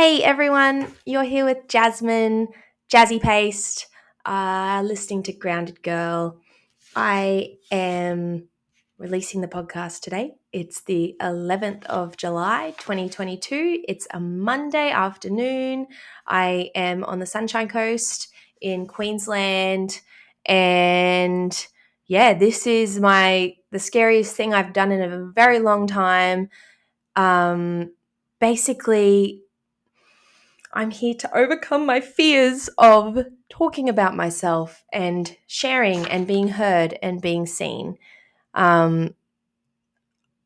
Hey everyone, you're here with Jasmine, Jazzy Paste, listening to Grounded Girl. I am releasing the podcast today. It's the 11th of July, 2022. It's a Monday afternoon. I am on the Sunshine Coast in Queensland, and this is the scariest thing I've done in a very long time. Basically, I'm here to overcome my fears of talking about myself and sharing and being heard and being seen. Um,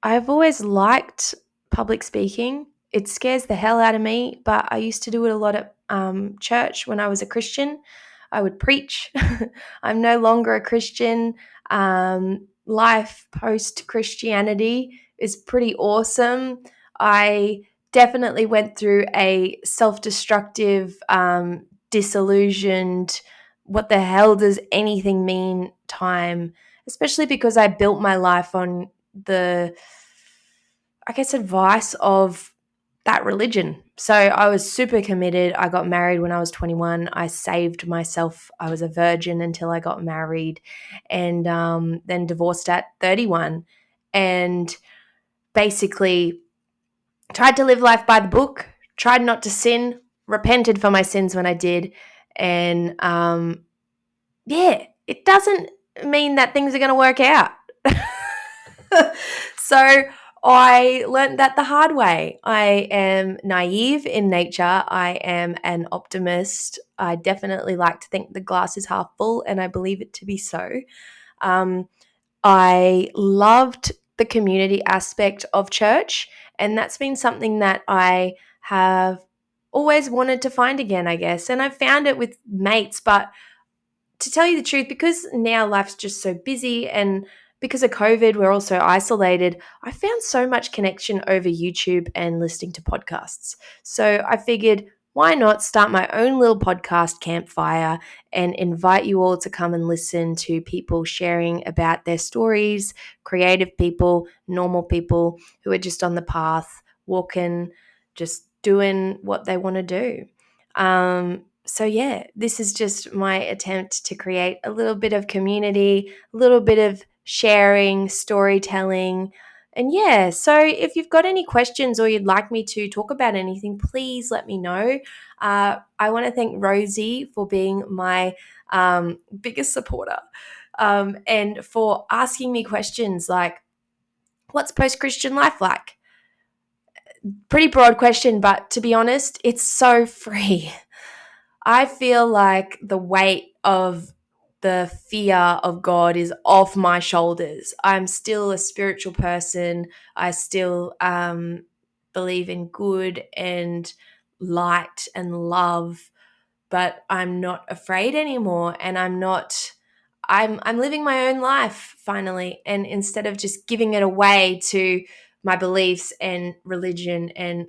I've always liked public speaking. It scares the hell out of me, but I used to do it a lot at church when I was a Christian. I would preach. I'm no longer a Christian. Life post Christianity is pretty awesome. I definitely went through a self-destructive, disillusioned, what the hell does anything mean time, especially because I built my life on the, I guess, advice of that religion. So I was super committed. I got married when I was 21. I saved myself. I was a virgin until I got married, and then divorced at 31. And basically tried to live life by the book, tried not to sin, repented for my sins when I did. And it doesn't mean that things are going to work out. So I learned that the hard way. I am naive in nature. I am an optimist. I definitely like to think the glass is half full, and I believe it to be so. Um, I loved the community aspect of church, and that's been something that I have always wanted to find again, I guess. And I've found it with mates, but to tell you the truth, because now life's just so busy and because of COVID, we're also isolated, I found so much connection over YouTube and listening to podcasts. So I figured, why not start my own little podcast campfire and invite you all to come and listen to people sharing about their stories, creative people, normal people who are just on the path, walking, just doing what they want to do. This is just my attempt to create a little bit of community, a little bit of sharing, storytelling. And so if you've got any questions or you'd like me to talk about anything, please let me know. I want to thank Rosie for being my biggest supporter, and for asking me questions like, what's post-Christian life like? Pretty broad question, but to be honest, it's so free. I feel like the weight of the fear of God is off my shoulders. I'm still a spiritual person. I still believe in good and light and love, but I'm not afraid anymore, and I'm living my own life finally, and instead of just giving it away to my beliefs and religion and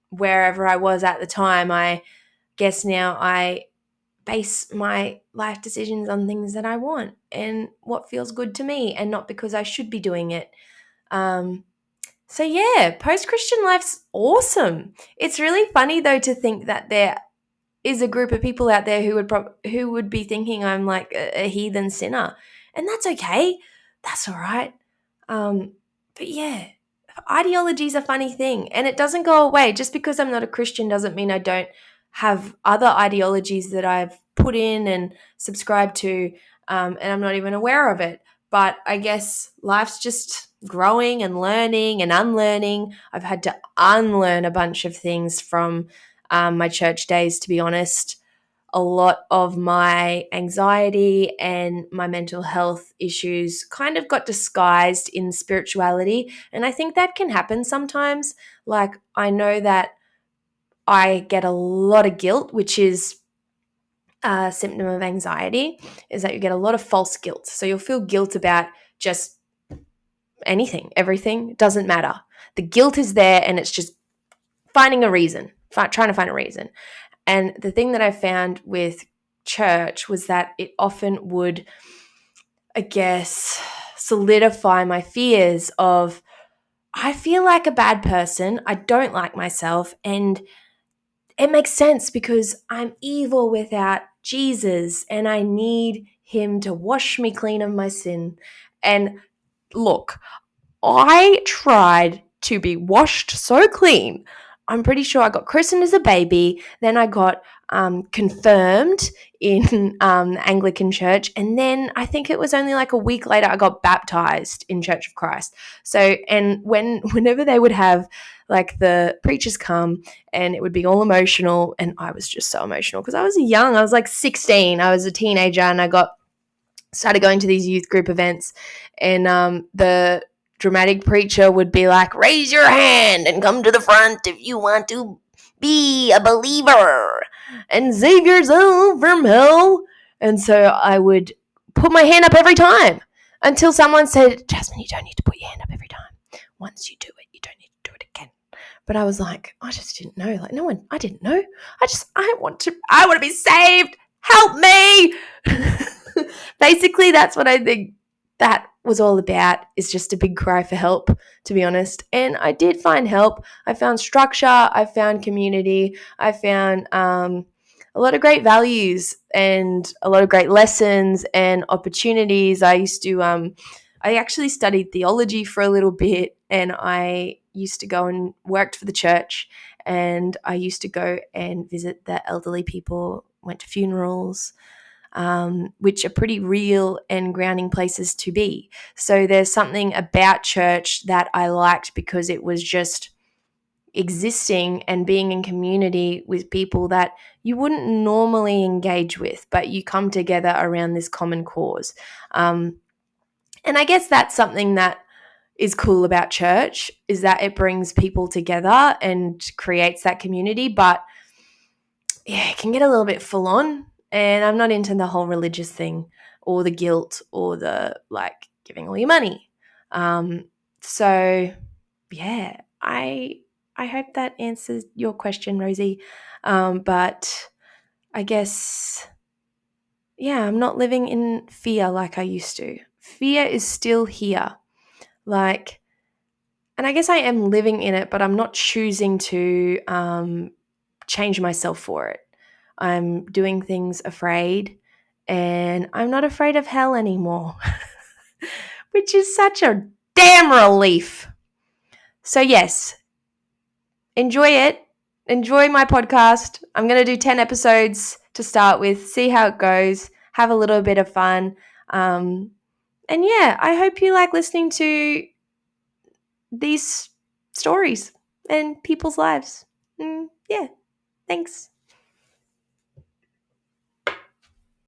wherever I was at the time, I guess now I base my life decisions on things that I want and what feels good to me, and not because I should be doing it. Um, Post-Christian life's awesome. It's really funny though to think that there is a group of people out there who would be thinking I'm like a heathen sinner, and that's okay. That's all right. Um, but yeah, ideology is a funny thing, and it doesn't go away. Just because I'm not a Christian doesn't mean I don't have other ideologies that I've put in and subscribed to, and I'm not even aware of it. But I guess life's just growing and learning and unlearning. I've had to unlearn a bunch of things from my church days, to be honest. A lot of my anxiety and my mental health issues kind of got disguised in spirituality. And I think that can happen sometimes. Like, I know that I get a lot of guilt, which is a symptom of anxiety, is that you get a lot of false guilt. So you'll feel guilt about just anything, everything, doesn't matter. The guilt is there, and it's just finding a reason, trying to find a reason. And the thing that I found with church was that it often would, I guess, solidify my fears of, I feel like a bad person, I don't like myself, and it makes sense because I'm evil without Jesus and I need him to wash me clean of my sin. And look, I tried to be washed so clean. I'm pretty sure I got christened as a baby. Then I got confirmed in Anglican church. And then I think it was only like a week later I got baptized in Church of Christ. So, and whenever they would have like the preachers come and it would be all emotional, and I was just so emotional because I was young. I was like 16. I was a teenager and I started going to these youth group events, and the dramatic preacher would be like, raise your hand and come to the front if you want to be a believer and save yourself from hell. And so I would put my hand up every time until someone said, Jasmine, you don't need to put your hand up every time. Once you do it, you don't need to do it again. But I was like, I just didn't know. Like, I didn't know. I want to be saved. Help me. Basically, that's what I think that was all about, is just a big cry for help, to be honest. And I did find help. I found structure. I found community. I found a lot of great values and a lot of great lessons and opportunities. I actually studied theology for a little bit, and I used to go and worked for the church, and I used to go and visit the elderly people, went to funerals, which are pretty real and grounding places to be. So there's something about church that I liked because it was just existing and being in community with people that you wouldn't normally engage with, but you come together around this common cause. And I guess that's something that is cool about church, is that it brings people together and creates that community. But yeah, it can get a little bit full on, and I'm not into the whole religious thing or the guilt or the like giving all your money. So yeah, I hope that answers your question, Rosie. But I guess, yeah, I'm not living in fear like I used to. Fear is still here. Like, and I guess I am living in it, but I'm not choosing to change myself for it. I'm doing things afraid, and I'm not afraid of hell anymore, which is such a damn relief. So, yes, enjoy it. Enjoy my podcast. I'm going to do 10 episodes to start with, see how it goes, have a little bit of fun. And yeah, I hope you like listening to these stories and people's lives. Yeah, thanks.